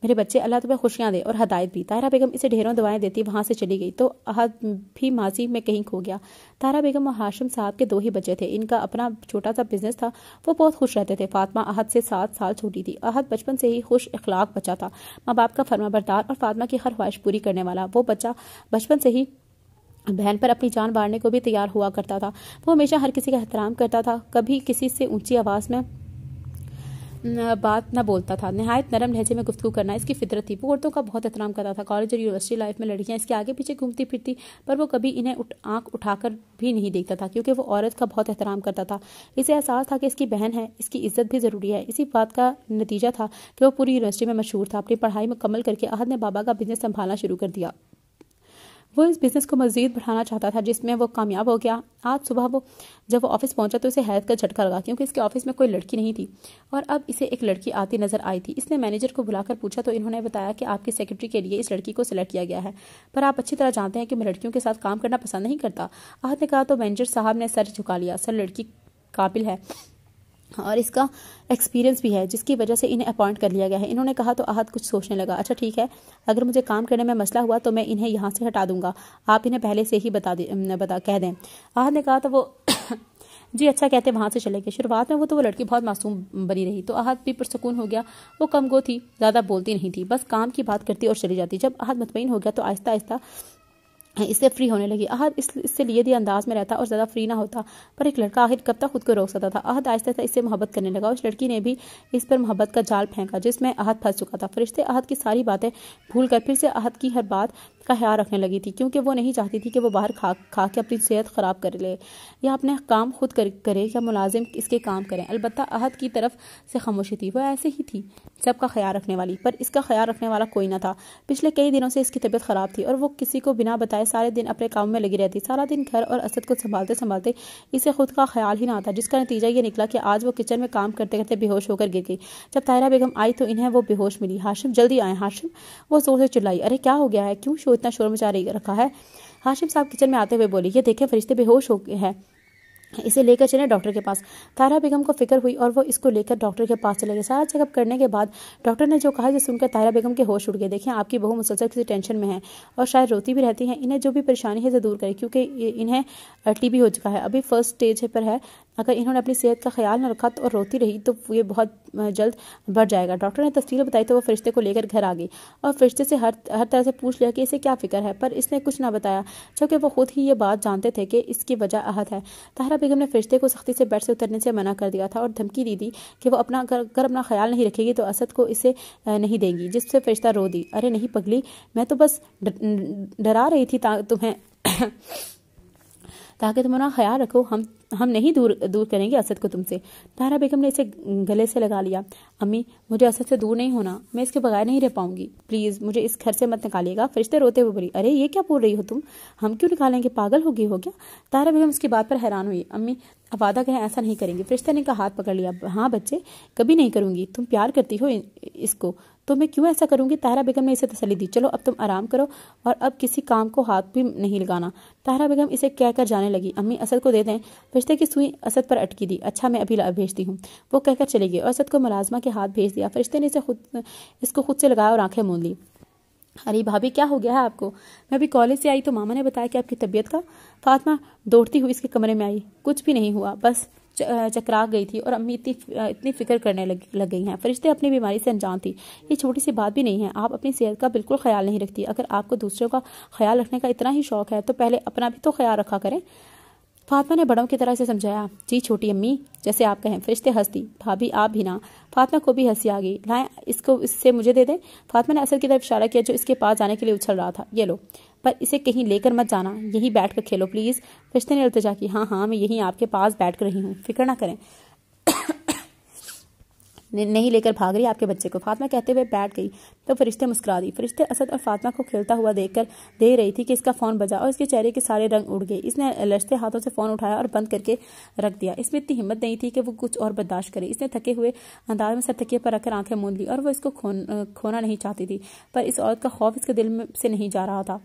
میرے بچے اللہ تمہیں خوشیاں دے اور ہدایت بھی۔ طاہرہ بیگم اسے ڈھیروں دعائیں دیتی وہاں سے چلی گئی تو احد بھی ماضی میں کہیں کھو گیا۔ طاہرہ بیگم اور ہاشم صاحب کے 2 ہی بچے تھے، ان کا اپنا چھوٹا سا بزنس تھا، وہ بہت خوش رہتے تھے۔ فاطمہ احد سے 7 سال چھوٹی تھی۔ احد بچپن سے ہی خوش اخلاق بچہ تھا، ماں باپ کا فرما بردار اور فاطمہ کی ہر خواہش پوری کرنے والا۔ وہ بچہ بچپن سے ہی بہن پر اپنی جان بانٹنے کو بھی تیار ہوا کرتا تھا۔ وہ ہمیشہ ہر کسی کا احترام کرتا تھا، کبھی کسی سے اونچی آواز میں بات نہ بولتا تھا، نہایت نرم لہجے میں گفتگو کرنا اس کی فطرت تھی۔ وہ عورتوں کا بہت احترام کرتا تھا۔ کالج اور یونیورسٹی لائف میں لڑکیاں اس کے آگے پیچھے گھومتی پھرتی، پر وہ کبھی انہیں آنکھ اٹھا کر بھی نہیں دیکھتا تھا کیونکہ وہ عورت کا بہت احترام کرتا تھا۔ اسے احساس تھا کہ اس کی بہن ہے، اس کی عزت بھی ضروری ہے۔ اسی بات کا نتیجہ تھا کہ وہ پوری یونیورسٹی میں مشہور تھا۔ اپنی پڑھائی مکمل کر کے احد نے بابا کا بزنس سنبھالنا شروع کر دیا۔ وہ اس بزنس کو مزید بڑھانا چاہتا تھا جس میں وہ کامیاب ہو گیا۔ آج صبح جب وہ آفس پہنچا تو اسے حیرت کا جھٹکا لگا کیونکہ اس کے آفس میں کوئی لڑکی نہیں تھی اور اب اسے ایک لڑکی آتی نظر آئی تھی۔ اس نے مینیجر کو بلا کر پوچھا تو انہوں نے بتایا کہ آپ کی سیکرٹری کے لیے اس لڑکی کو سلیکٹ کیا گیا ہے، پر آپ اچھی طرح جانتے ہیں کہ میں لڑکیوں کے ساتھ کام کرنا پسند نہیں کرتا۔ احد نے کہا تو مینیجر صاحب نے سر جھکا لیا۔ سر لڑکی قابل ہے اور اس کا ایکسپیرینس بھی ہے جس کی وجہ سے انہیں اپوائنٹ کر لیا گیا ہے، انہوں نے کہا تو احد کچھ سوچنے لگا۔ اچھا ٹھیک ہے، اگر مجھے کام کرنے میں مسئلہ ہوا تو میں انہیں یہاں سے ہٹا دوں گا، آپ انہیں پہلے سے ہی کہہ دیں۔ احد نے کہا تو وہ جی اچھا کہتے وہاں سے چلے گئے۔ شروعات میں وہ لڑکی بہت معصوم بنی رہی تو احد بھی پرسکون ہو گیا۔ وہ کم گو تھی، زیادہ بولتی نہیں تھی، بس کام کی بات کرتی اور چلی جاتی۔ جب احد مطمئن ہو گیا تو آہستہ آہستہ اس سے فری ہونے لگی۔ احد اس سے لیے انداز میں رہتا اور زیادہ فری نہ ہوتا، پر ایک لڑکا آخر کب تک خود کو روک سکتا تھا؟ احد آہستہ آہستہ اس سے محبت کرنے لگا اور اس لڑکی نے بھی اس پر محبت کا جال پھینکا جس میں احد پھنس چکا تھا۔ فرشتے احد کی ساری باتیں بھول کر پھر سے احد کی ہر بات کا خیال رکھنے لگی تھی کیونکہ وہ نہیں چاہتی تھی کہ وہ باہر کھا کے اپنی صحت خراب کر لے یا اپنے کام خود کرے یا ملازم اس کے کام کریں۔ البتہ احد کی طرف سے خاموشی تھی، وہ ایسے ہی تھی سب کا خیال رکھنے والی، پر اس کا خیال رکھنے والا کوئی نہ تھا۔ پچھلے کئی دنوں سے اس کی طبیعت خراب تھی اور وہ کسی کو بنا بتائے سارے دن اپنے کام میں لگی رہتی۔ سارا دن گھر اور اسد کو سنبھالتے اسے خود کا خیال ہی نہ آتا، جس کا نتیجہ یہ نکلا کہ آج وہ کچن میں کام کرتے کرتے بے ہوش ہو کر گر گئی۔ جب طاہرہ بیگم آئی تو انہیں وہ بے ہوش ملی۔ ہاشم جلدی آئیں ہاشم، وہ زور سے چلائی۔ ارے کیا ہو گیا ہے، کیوں اتنا شور مچا رکھا ہے؟ ہاشم صاحب کچن میں آتے ہوئے بولے، یہ دیکھیں فرشتے بے ہوش ہو گئے ہیں۔ اسے لے کر چلے ڈاکٹر کے پاس۔ طاہرہ بیگم کو فکر ہوئی اور وہ اس کو لے کر ڈاکٹر کے پاس چلے گئے۔ سارا چیک اپ کرنے کے بعد ڈاکٹر نے جو کہا یہ سن کر طاہرہ بیگم کے ہوش اڑ گئے۔ دیکھیں آپ کی بہو مسلسل کسی ٹینشن میں ہے اور شاید روتی بھی رہتی ہیں، انہیں جو بھی پریشانی ہے اسے دور کرے کیونکہ انہیں ٹی بی ہو چکا ہے، ابھی فرسٹ سٹیج پر ہے، اگر انہوں نے اپنی صحت کا خیال نہ رکھا اور روتی رہی تو یہ بہت جلد بڑھ جائے گا۔ ڈاکٹر نے تفصیل بتائی تو وہ فرشتے کو لے کر گھر آ گئی اور فرشتے سے ہر طرح سے پوچھ لیا کہ اسے کیا فکر ہے، پر اس نے کچھ نہ بتایا جبکہ وہ خود ہی یہ بات جانتے تھے کہ اس کی وجہ احد ہے۔ طاہرہ بیگم نے فرشتے کو سختی سے بیڈ سے اترنے سے منع کر دیا تھا اور دھمکی دی تھی کہ وہ اپنا خیال نہیں رکھے گی تو اسد کو اسے نہیں دیں گی، جس سے فرشتہ رو دی۔ ارے نہیں پگلی، میں تو بس ڈرا رہی تھی تمہیں تاکہ تم اپنا خیال رکھو، ہم نہیں دور کریں گے اسد کو تم سے۔ طاہرہ بیگم نے اسے گلے سے لگا لیا۔ امی مجھے اسد سے دور نہیں ہونا، میں اس کے بغیر نہیں رہ پاؤں گی، پلیز مجھے اس گھر سے مت نکالیے گا۔ فرشتے روتے ہوئے بولی، ارے یہ کیا بول رہی ہو تم، ہم کیوں نکالیں گے، پاگل ہو گیا؟ طاہرہ بیگم اس کی بات پر حیران ہوئی۔ امی اب وعدہ کریں ایسا نہیں کریں گی۔ فرشتے نے کا ہاتھ پکڑ لیا۔ ہاں بچے، کبھی نہیں کروں گی، تم پیار کرتی ہو اس کو تو میں کیوں ایسا کروں گی؟ طاہرہ بیگم نے اسے تسلی دی۔ چلو اب تم آرام کرو اور اب کسی کام کو ہاتھ بھی نہیں لگانا۔ طاہرہ بیگم اسے کہہ کر جانے لگی۔ امی اسد کو دے دیں۔ فرشتے کی سوئی اسد پر اٹکی دی۔ اچھا میں ابھی بھیجتی ہوں، وہ کہہ کر چلی گئی اور اسد کو ملازمہ کے ہاتھ بھیج دیا۔ فرشتے نے اس کو خود سے لگایا اور آنکھیں موند لی۔ ارے بھابھی کیا ہو گیا ہے آپ کو؟ میں ابھی کالج سے آئی تو ماما نے بتایا کہ آپ کی طبیعت کا۔ فاطمہ دوڑتی ہوئی اس کے کمرے میں آئی۔ کچھ بھی نہیں ہوا، بس چکرا گئی تھی اور امی اتنی فکر کرنے لگ گئی ہیں۔ فرشتے اپنی بیماری سے انجان تھی، یہ چھوٹی سی بات بھی نہیں ہے، آپ اپنی صحت کا بالکل خیال نہیں رکھتی، اگر آپ کو دوسروں کا خیال رکھنے کا اتنا ہی شوق ہے تو پہلے اپنا بھی تو خیال رکھا کریں۔ فاطمہ نے بڑوں کی طرح سے سمجھایا۔ جی چھوٹی امی، جیسے آپ کہیں۔ فرشتے ہنس دی۔ بھابھی آپ بھی نہ۔ فاطمہ کو بھی ہنسی آ گئی۔ لائیں اس سے مجھے دے دیں۔ فاطمہ نے اسد کی طرف اشارہ کیا جو اس کے پاس جانے کے لیے اچھل رہا تھا۔ یہ لو، پر اسے کہیں لے کر مت جانا، یہیں بیٹھ کر کھیلو پلیز۔ فرشتے نے التجا کی۔ ہاں میں یہیں آپ کے پاس بیٹھ کر رہی ہوں، فکر نہ کریں، نہیں لے کر بھاگ رہی آپ کے بچے کو۔ فاطمہ کہتے ہوئے بیٹھ گئی تو فرشتے مسکرا دی۔ فرشتے اسد اور فاطمہ کو کھیلتا ہوا دیکھ رہی تھی کہ اس کا فون بجا اور اس کے چہرے کے سارے رنگ اڑ گئے۔ اس نے لرزتے ہاتھوں سے فون اٹھایا اور بند کر کے رکھ دیا۔ اس میں اتنی ہمت نہیں تھی کہ وہ کچھ اور برداشت کرے۔ اس نے تھکے ہوئے انداز میں سر تکیے پر رکھ کر آنکھیں موند لی اور وہ اس کو کھونا نہیں چاہتی تھی، پر اس عورت کا خوف اس کے دل سے نہیں جا رہا تھا۔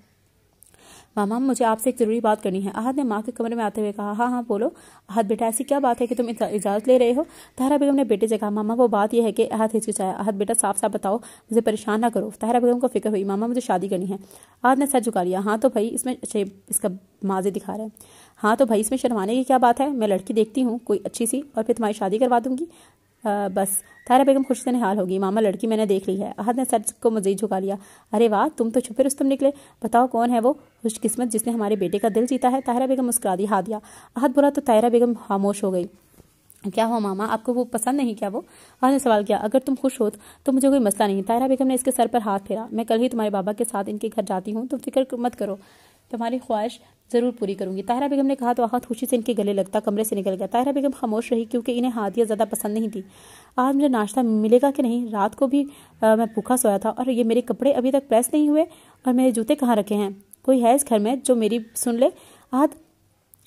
ماما مجھے آپ سے ایک ضروری بات کرنی ہے، احد نے ماں کے کمرے میں آتے ہوئے کہا۔ ہاں بولو احد بیٹا، ایسی کیا بات ہے کہ تم اجازت لے رہے ہو؟ طاہرہ بیگم نے بیٹے سے کہا۔ ماما وہ بات یہ ہے کہ احد ہچکچایا۔ احد بیٹا صاف بتاؤ، مجھے پریشان نہ کرو۔ طاہرہ بیگم کو فکر ہوئی۔ ماما مجھے شادی کرنی ہے۔ احد نے سر جھکا لیا۔ ہاں تو بھائی اس میں اس کا ماضی دکھا رہا ہے۔ ہاں تو بھائی اس میں شرمانے کی کیا بات ہے، میں لڑکی دیکھتی ہوں کوئی اچھی سی اور پھر تمہاری شادی کروا دوں گی، بس۔ طاہرہ بیگم خوشی سے نہال ہوگی۔ ماما لڑکی میں نے دیکھ لی ہے۔ احد نے سر کو مزید جھکا لیا۔ ارے واہ، تم تو چھپے رستم نکلے، بتاؤ کون ہے وہ خوش قسمت جس نے ہمارے بیٹے کا دل جیتا ہے؟ طاہرہ بیگم مسکرا دی۔ ہادیہ۔ احد بولا تو طاہرہ بیگم خاموش ہو گئی۔ کیا ہوا ماما، آپ کو وہ پسند نہیں کیا؟ وہ احد نے سوال کیا۔ اگر تم خوش ہو تو مجھے کوئی مسئلہ نہیں۔ طاہرہ بیگم نے اس کے سر پر ہاتھ پھیرا۔ میں کل ہی تمہارے بابا کے ساتھ ان کے گھر جاتی ہوں، تم فکر مت کرو، تمہاری خواہش ضرور پوری کروں گی۔ طاہرہ بیگم نے کہا تو احد خوشی سے ان کے گلے لگتا کمرے سے نکل گیا۔ طاہرہ بیگم خاموش رہی کیونکہ انہیں ہادیہ زیادہ پسند نہیں تھی۔ آج مجھے ناشتہ ملے گا کہ نہیں؟ رات کو بھی میں بھوکا سویا تھا اور یہ میرے کپڑے ابھی تک پریس نہیں ہوئے اور میرے جوتے کہاں رکھے ہیں؟ کوئی ہے اس گھر میں جو میری سن لے؟ آہد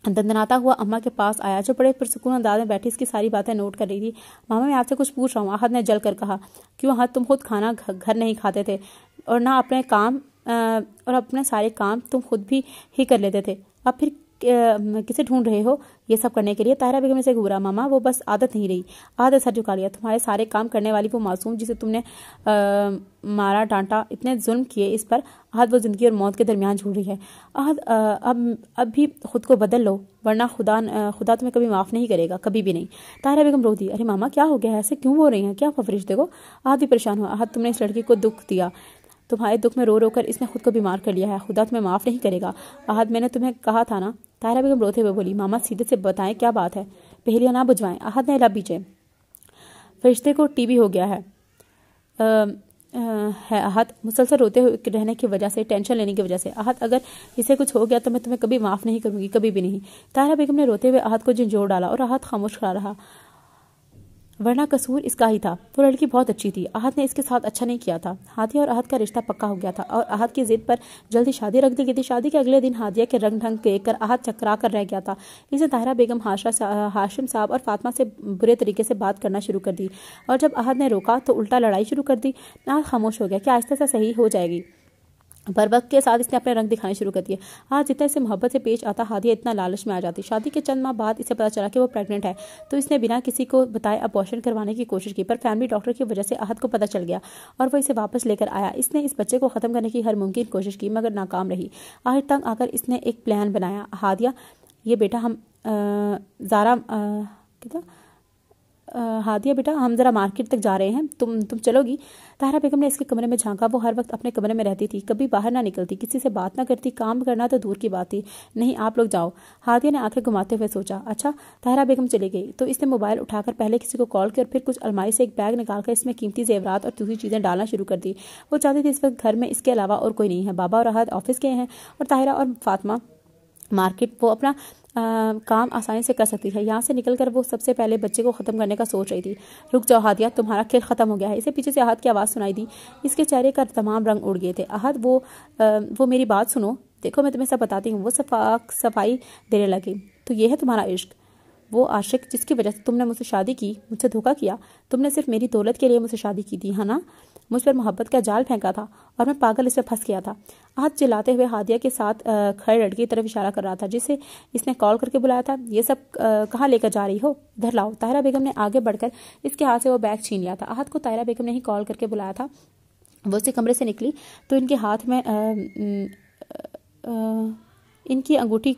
دندناتا ہوا اماں کے پاس آیا جو بڑے پرسکون انداز میں بیٹھی اس کی ساری باتیں نوٹ کر رہی تھی۔ ماما میں آپ سے کچھ پوچھ رہا ہوں، احد نے جل کر کہا۔ کیوں احد، تم خود کھانا گھر نہیں کھاتے تھے اور نہ اپنے کام اور اپنے سارے کام تم خود بھی ہی کر لیتے تھے، اب پھر کسے ڈھونڈ رہے ہو یہ سب کرنے کے لیے؟ طاہرہ بیگم سے گھورا۔ ماما وہ بس عادت نہیں رہی۔ عادت سر جھکا لیا۔ تمہارے سارے کام کرنے والی وہ معصوم جسے تم نے مارا ڈانٹا، اتنے ظلم کیے اس پر، عہد وہ زندگی اور موت کے درمیان جھول رہی ہے۔ عہد اب بھی خود کو بدل لو ورنہ خدا تمہیں کبھی معاف نہیں کرے گا، کبھی بھی نہیں۔ طاہرہ بیگم رو دی۔ ارے ماما کیا ہو گیا ہے، ایسے کیوں بول رہی ہیں، کیا ہوا فرشتے کو؟ عہد بھی پریشان ہوا۔ عہد تم نے اس لڑکی کو دکھ دیا، تمہارے دکھ میں رو رو کر اس نے خود کو بیمار کر لیا ہے، خدا تمہیں معاف نہیں کرے گا۔ عہد میں نے تمہیں کہا تھا نا۔ طاہرہ بیگم روتے ہوئے بولی۔ ماما سیدھے سے بتائیں کیا بات ہے، پہلیاں نہ بجوائیں۔ عہد نے لب بیچے۔ فرشتے کو ٹی بی ہو گیا ہے عہد، مسلسل روتے ہوئے رہنے کی وجہ سے، ٹینشن لینے کی وجہ سے۔ عہد اگر اسے کچھ ہو گیا تو میں تمہیں کبھی معاف نہیں کروں گی، کبھی بھی نہیں۔ طاہرہ بیگم نے روتے ہوئے عہد کو جھنجھوڑ ڈالا اور عہد خاموش کھڑا رہا، ورنہ قصور اس کا ہی تھا، وہ لڑکی بہت اچھی تھی، عہد نے اس کے ساتھ اچھا نہیں کیا تھا۔ ہادیہ اور عہد کا رشتہ پکا ہو گیا تھا اور عہد کی ضد پر جلدی شادی رکھ دی گئی تھی۔ شادی کے اگلے دن ہادیہ کے رنگ ڈھنگ دیکھ کر عہد چکرا کر رہ گیا تھا۔ اسے طاہرہ بیگم، ہاشم صاحب اور فاطمہ سے برے طریقے سے بات کرنا شروع کر دی اور جب عہد نے روکا تو الٹا لڑائی شروع کر دی۔ عہد خاموش ہو گیا کہ آہستہ سے صحیح ہو جائے گی، بربق کے ساتھ اس نے اپنے رنگ دکھانے شروع کر دیے۔ آج جتنا اسے محبت سے پیش آتا ہادیہ اتنا لالچ میں آ جاتی۔ شادی کے چند ماہ بعد اسے پتا چلا کہ وہ پریگننٹ ہے تو اس نے بنا کسی کو بتائے ابارشن کروانے کی کوشش کی، پر فیملی ڈاکٹر کی وجہ سے احد کو پتا چل گیا اور وہ اسے واپس لے کر آیا۔ اس نے اس بچے کو ختم کرنے کی ہر ممکن کوشش کی مگر ناکام رہی۔ آخر تنگ آ کر اس نے ایک پلان بنایا۔ ہادیہ یہ بیٹا ہادیہ بیٹا ہم ذرا مارکیٹ تک جا رہے ہیں، تم چلو گی؟ طاہرہ بیگم نے اس کے کمرے میں جھانکا۔ وہ ہر وقت اپنے کمرے میں رہتی تھی، کبھی باہر نہ نکلتی، کسی سے بات نہ کرتی، کام کرنا تو دور کی بات تھی۔ نہیں آپ لوگ جاؤ، ہادیہ نے آنکھیں گھماتے ہوئے سوچا۔ اچھا طاہرہ بیگم چلی گئی تو اس نے موبائل اٹھا کر پہلے کسی کو کال کی اور پھر کچھ الماری سے ایک بیگ نکال کر اس میں قیمتی زیورات اور دوسری چیزیں ڈالنا شروع کر دی۔ وہ چاہتی تھی اس وقت گھر میں اس کے علاوہ اور کوئی نہیں ہے۔ بابا اور احد آفس گئے ہیں اور طاہرہ اور فاطمہ مارکیٹ۔ وہ اپنا کام آسانی سے کر سکتی ہے۔ یہاں سے نکل کر وہ سب سے پہلے بچے کو ختم کرنے کا سوچ رہی تھی۔ رک جاؤ ہادیہ، تمہارا کھیل ختم ہو گیا ہے۔ اسے پیچھے سے احد کی آواز سنائی دی۔ اس کے چہرے کا تمام رنگ اڑ گئے تھے۔ احد وہ میری بات سنو، دیکھو میں تمہیں سب بتاتی ہوں۔ وہ صفائی دینے لگی۔ تو یہ ہے تمہارا عشق، وہ عاشق جس کی وجہ سے تم نے مجھ سے شادی کی، مجھ سے دھوکہ کیا، تم نے صرف میری دولت کے لیے مجھ سے شادی کی تھی، ہے نا؟ مجھ پر محبت کا جال پھینکا تھا اور میں پاگل اس میں پھنس گیا تھا۔ احد چلاتے ہوئے ہادیہ کے ساتھ کھڑے لڑکی کی طرف اشارہ کر رہا تھا جسے اس نے کال کر کے بلایا تھا۔ یہ سب کہاں لے کر جا رہی ہو؟ ادھر لاؤ۔ طاہرہ بیگم نے آگے بڑھ کر اس کے ہاتھ سے وہ بیگ چھین لیا تھا۔ احد کو طاہرہ بیگم نے ہی کال کر کے بلایا تھا۔ وہ اس کے کمرے سے نکلی تو ان کے ہاتھ میں ان کی انگوٹھی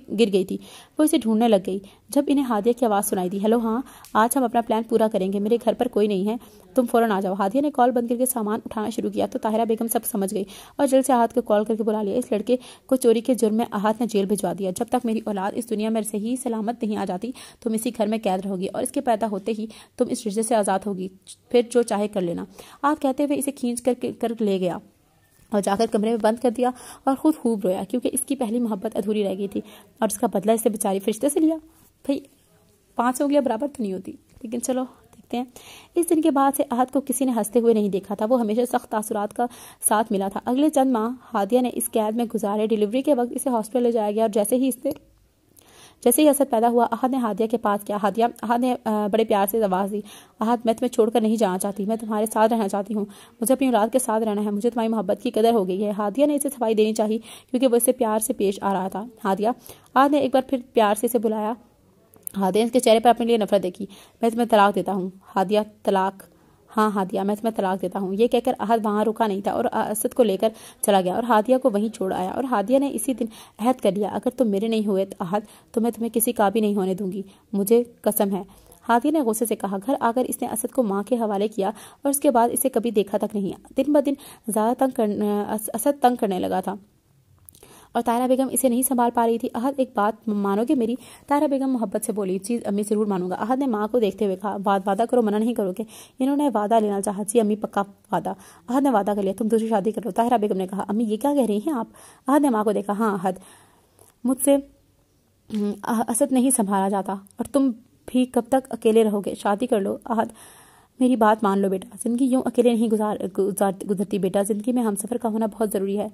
گر گئی تھی۔ وہ اسے ڈھونڈنے لگ گئی جب انہیں ہادیہ کی آواز سنائی دی۔ ہیلو ہاں، آج ہم اپنا پلان پورا کریں گے، میرے گھر پر کوئی نہیں ہے، تم فوراً آ جاؤ۔ ہادیہ نے کال بند کر کے سامان اٹھانا شروع کیا تو طاہرہ بیگم سب سمجھ گئی اور جلد سے احد کو کال کر کے بلا لیا۔ اس لڑکے کو چوری کے جرم میں احد نے جیل بھجوا دیا۔ جب تک میری اولاد اس دنیا میں صحیح سلامت نہیں آ جاتی تم اسی گھر میں قید رہو گی اور اس کے پیدا ہوتے ہی تم اس رشتے سے آزاد ہوگی، پھر جو چاہے کر لینا۔ احد کہتے ہوئے اسے کھینچ کر لے گیا اور جا کر کمرے میں بند کر دیا اور خود خوب رویا کیونکہ اس کی پہلی محبت ادھوری رہ گئی تھی اور اس کا بدلہ اسے بیچاری فرشتے سے لیا۔ بھئی 5 انگلیاں برابر تو نہیں ہوتی، لیکن چلو دیکھتے ہیں۔ اس دن کے بعد سے احد کو کسی نے ہنستے ہوئے نہیں دیکھا تھا۔ وہ ہمیشہ سخت تاثرات کا ساتھ ملا تھا۔ اگلے چند ماہ ہادیہ نے اس قید میں گزارے۔ ڈیلیوری کے وقت اسے ہاسپٹل لے جایا گیا اور جیسے ہی اسد پیدا ہوا احد نے ہادیہ کے پاس کیا۔ احد نے بڑے پیار سے آواز دی، احد میں تمہیں چھوڑ کر نہیں جانا چاہتی، میں تمہارے ساتھ رہنا چاہتی ہوں، مجھے اپنی اولاد کے ساتھ رہنا ہے، مجھے تمہاری محبت کی قدر ہو گئی ہے۔ ہادیہ نے اسے صفائی دینی چاہی کیونکہ وہ اسے پیار سے پیش آ رہا تھا۔ احد نے ایک بار پھر پیار سے اسے بلایا۔ ہادیہ نے اس کے چہرے پر اپنے لیے نفرت دیکھی۔ میں تمہیں طلاق دیتا ہوں۔ ہادیہ طلاق؟ ہاں ہادیہ میں تمہیں طلاق دیتا ہوں۔ یہ کہہ کر احد وہاں رکا نہیں تھا اور اسد کو لے کر چلا گیا اور ہادیہ کو وہیں چھوڑ آیا۔ اور ہادیہ نے اسی دن عہد کر لیا، اگر تم میرے نہیں ہوئے احد تو میں تمہیں کسی کا بھی نہیں ہونے دوں گی، مجھے قسم ہے۔ ہادیہ نے غصے سے کہا۔ گھر آ کر اس نے اسد کو ماں کے حوالے کیا اور اس کے بعد اسے کبھی دیکھا تک نہیں۔ دن بہ دن زیادہ اسد تنگ کرنے لگا تھا اور طاہرہ بیگم اسے نہیں سنبھال پا رہی تھی۔ احد ایک بات مانو گے میری؟ طاہرہ بیگم محبت سے بولی۔ جی امی ضرور مانوں گا۔ احد نے ماں کو دیکھتے ہوئے کہا۔ وعدہ کرو، منع نہیں کرو گے؟ انہوں نے وعدہ لینا چاہا۔ جی امی پکا وعدہ۔ احد نے وعدہ کر لیا۔ تم دوسری شادی کرو۔ طاہرہ بیگم نے کہا۔ امی یہ کیا کہہ رہی ہیں آپ؟ احد نے ماں کو دیکھا۔ ہاں احد، مجھ سے اسد نہیں سنبھالا جاتا اور تم بھی کب تک اکیلے رہو گے؟ شادی کر لو۔ احد میری بات مان لو بیٹا، زندگی یوں اکیلے نہیں گزرتی بیٹا، زندگی میں ہم سفر کا ہونا بہت ضروری ہے۔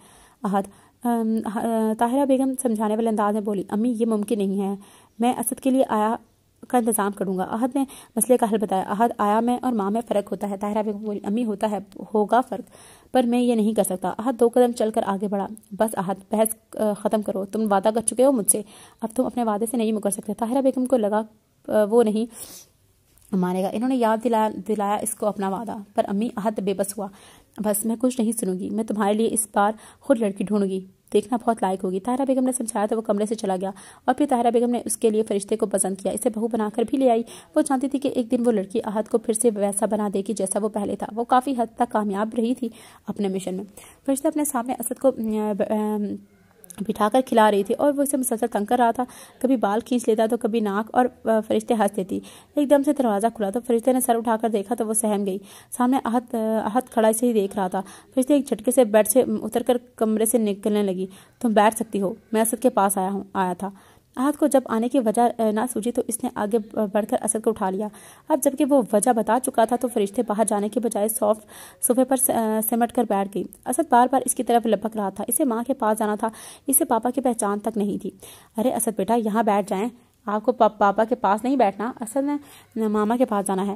احد طاہرہ بیگم سمجھانے والے انداز میں بولی۔ امی یہ ممکن نہیں ہے، میں اسد کے لیے آیا کا انتظام کروں گا۔ احد نے مسئلے کا حل بتایا۔ احد آیا میں اور ماں میں فرق ہوتا ہے۔ طاہرہ بیگم بولی۔ امی ہوگا فرق، پر میں یہ نہیں کر سکتا۔ احد 2 قدم چل کر آگے بڑھا۔ بس احد بحث ختم کرو، تم وعدہ کر چکے ہو مجھ سے، اب تم اپنے وعدے سے نہیں مکر سکتے۔ طاہرہ بیگم کو لگا وہ نہیں مانے گا۔ انہوں نے یاد دلایا اس کو اپنا وعدہ، پر امی احد بے بس ہوا۔ بس میں کچھ نہیں سنوں گی، میں تمہارے لیے اس بار خود لڑکی ڈھونڈوں گی، دیکھنا بہت لائق ہوگی۔ طاہرہ بیگم نے سمجھایا تو وہ کمرے سے چلا گیا اور پھر طاہرہ بیگم نے اس کے لیے فرشتے کو پسند کیا، اسے بہو بنا کر بھی لے آئی۔ وہ چاہتی تھی کہ ایک دن وہ لڑکی احد کو پھر سے ویسا بنا دے گی جیسا وہ پہلے تھا۔ وہ کافی حد تک کامیاب رہی تھی اپنے مشن میں۔ فرشتہ اپنے سامنے اسد کو بٹھا کر کھلا رہی تھی اور وہ اسے مسلسل تنگ کر رہا تھا، کبھی بال کھینچ لیتا تو کبھی ناک، اور فرشتے ہنس دیتی۔ ایک دم سے دروازہ کھلا تو فرشتے نے سر اٹھا کر دیکھا تو وہ سہم گئی۔ سامنے احد کھڑا سے ہی دیکھ رہا تھا۔ فرشتے ایک جھٹکے سے بیڈ سے اتر کر کمرے سے نکلنے لگی۔ تم بیٹھ سکتی ہو، میں اسد کے پاس آیا تھا۔ احد کو جب آنے کی وجہ نہ سوجی تو اس نے آگے بڑھ کر اسد کو اٹھا لیا۔ اب جبکہ وہ وجہ بتا چکا تھا تو فرشتے باہر جانے کے بجائے صوفے پر سمٹ کر بیٹھ گئی۔ اسد بار بار اس کی طرف لپک رہا تھا، اسے ماں کے پاس جانا تھا، اسے پاپا کی پہچان تک نہیں تھی۔ ارے اسد بیٹا یہاں بیٹھ جائیں، آپ کو پاپا کے پاس نہیں بیٹھنا، اسد نے ماما کے پاس جانا ہے۔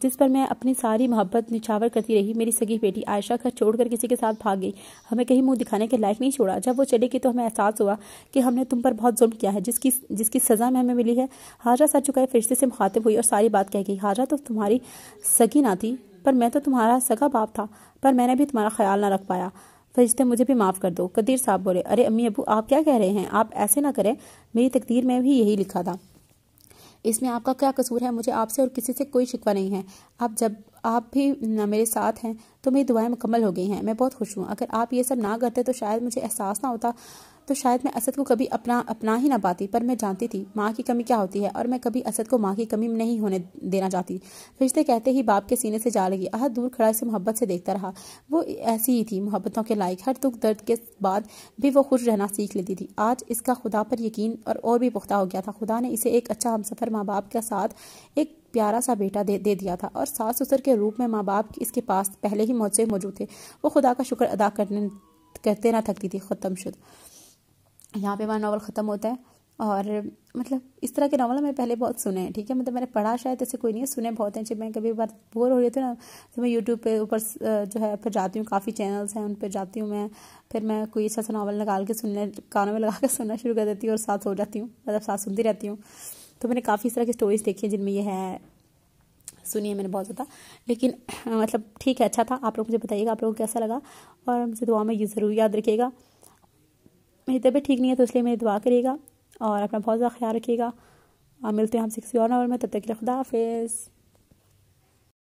جس پر میں اپنی ساری محبت نچھاور کرتی رہی۔ میری سگی بیٹی عائشہ گھر چھوڑ کر کسی کے ساتھ بھاگ گئی، ہمیں کہیں منہ دکھانے کے لائق نہیں چھوڑا۔ جب وہ چلی گئی تو ہمیں احساس ہوا کہ ہم نے تم پر بہت ظلم کیا ہے، جس کی سزا ہمیں ملی ہے۔ ہاجرہ سر جھکائے فرشتے سے مخاطب ہوئی اور ساری بات کہہ گئی۔ ہاجرہ تو تمہاری سگی نہ تھی، پر میں تو تمہارا سگا باپ تھا، پر میں نے بھی تمہارا خیال نہ رکھ پایا۔ فرشتے مجھے بھی معاف کر دو۔ قدیر صاحب بولے، ارے امی ابو آپ کیا کہہ رہے ہیں؟ آپ ایسے نہ کریں، میری تقدیر میں بھی یہی لکھا تھا، اس میں آپ کا کیا قصور ہے؟ مجھے آپ سے اور کسی سے کوئی شکوہ نہیں ہے۔ اب جب آپ بھی میرے ساتھ ہیں تو میری دعائیں مکمل ہو گئی ہیں، میں بہت خوش ہوں۔ اگر آپ یہ سب نہ کرتے تو شاید مجھے احساس نہ ہوتا، تو شاید میں اسد کو کبھی اپنا ہی نہ پاتی، پر میں جانتی تھی ماں کی کمی کیا ہوتی ہے، اور میں کبھی اسد کو ماں کی کمی نہیں ہونے دینا چاہتی۔ فرشتے کہتے ہی باپ کے سینے سے جا لگی۔ احد دور کھڑا اسے محبت سے دیکھتا رہا۔ وہ ایسی ہی تھی، محبتوں کے لائق۔ ہر دکھ درد کے بعد بھی وہ خوش رہنا سیکھ لیتی تھی۔ آج اس کا خدا پر یقین اور بھی پختہ ہو گیا تھا۔ خدا نے اسے ایک اچھا ہمسفر، ماں باپ کے ساتھ ایک پیارا سا بیٹا دے دیا تھا، اور ساس سسر کے روپ میں ماں باپ اس کے پاس پہلے ہی موجود تھے۔ وہ خدا کا شکر ادا کرتے نہ تھکتی تھی۔ ختم شد۔ یہاں پہ ہمارا ناول ختم ہوتا ہے، اور مطلب اس طرح کے ناول میں پہلے بہت سنے ہیں، ٹھیک ہے، مطلب میں نے پڑھا شاید ایسے کوئی نہیں ہے، سنے بہت ہیں۔ جب میں کبھی بار بور ہو رہی تھی نا تو میں یوٹیوب پہ اوپر جو ہے پھر جاتی ہوں، کافی چینلز ہیں ان پہ جاتی ہوں میں، پھر میں کوئی ایسا سا ناول نکال کے کانوں میں لگا کے سننا شروع کر دیتی ہوں اور ساتھ سو جاتی ہوں، مطلب ساتھ سنتی رہتی ہوں۔ تو میں نے کافی اس طرح کی سٹوریز دیکھی ہیں جن میں یہ ہے، سنی ہے میں نے بہت زیادہ، لیکن مطلب ٹھیک ہے، اچھا تھا۔ آپ لوگ مجھے بتائیے گا آپ لوگوں کو کیسا لگا، اور مجھے دعا میں یہ ضرور یاد رکھیے گا۔ میری طبیعت ٹھیک نہیں ہے تو اس لیے میری دعا کریے گا، اور اپنا بہت زیادہ خیال رکھیے گا، اور ملتے ہیں ہم سے کسی اور ناول میں، تب تک کے لیے خدا حافظ۔